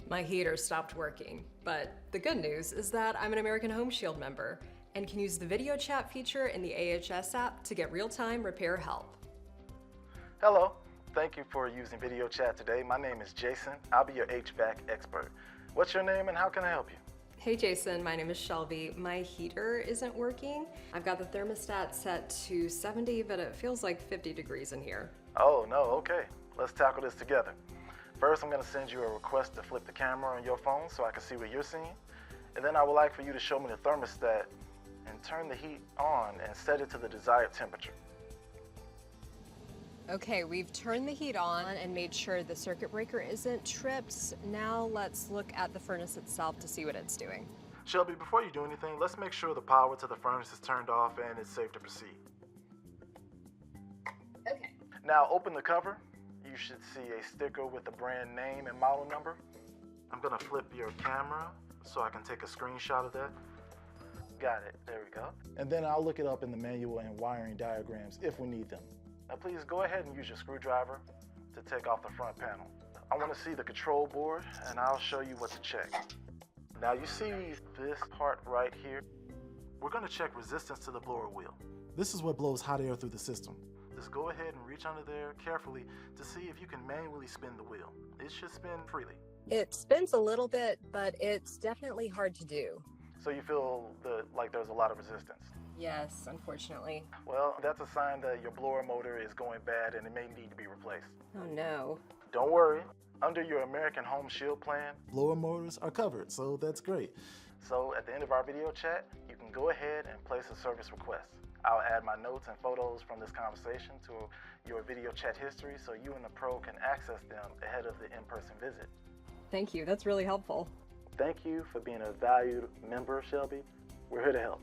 My heater stopped working, but the good news is that I'm an American Home Shield member and can use the video chat feature in the AHS app to get real-time repair help. Hello, thank you for using video chat today. My name is Jason. I'll be your HVAC expert. What's your name and how can I help you? Hey Jason, my name is Shelby. My heater isn't working. I've got the thermostat set to 70, but it feels like 50 degrees in here. Oh no, okay. Let's tackle this together. First, I'm going to send you a request to flip the camera on your phone so I can see what you're seeing. And then I would like for you to show me the thermostat and turn the heat on and set it to the desired temperature. Okay, we've turned the heat on and made sure the circuit breaker isn't tripped. Now let's look at the furnace itself to see what it's doing. Shelby, before you do anything, let's make sure the power to the furnace is turned off and it's safe to proceed. Okay. Now open the cover. You should see a sticker with the brand name and model number. I'm gonna flip your camera so I can take a screenshot of that. Got it, there we go. And then I'll look it up in the manual and wiring diagrams if we need them. Now please go ahead and use your screwdriver to take off the front panel. I wanna see the control board and I'll show you what to check. Now you see this part right here? We're gonna check resistance to the blower wheel. This is what blows hot air through the system. Just go ahead and reach under there carefully to see if you can manually spin the wheel. It should spin freely. It spins a little bit, but it's definitely hard to do. So you feel like there's a lot of resistance? Yes, unfortunately. Well, that's a sign that your blower motor is going bad and it may need to be replaced. Oh no. Don't worry. Under your American Home Shield plan, blower motors are covered, so that's great. So at the end of our video chat, you can go ahead and place a service request. I'll add my notes and photos from this conversation to your video chat history so you and the pro can access them ahead of the in-person visit. Thank you, that's really helpful. Thank you for being a valued member, Shelby. We're here to help.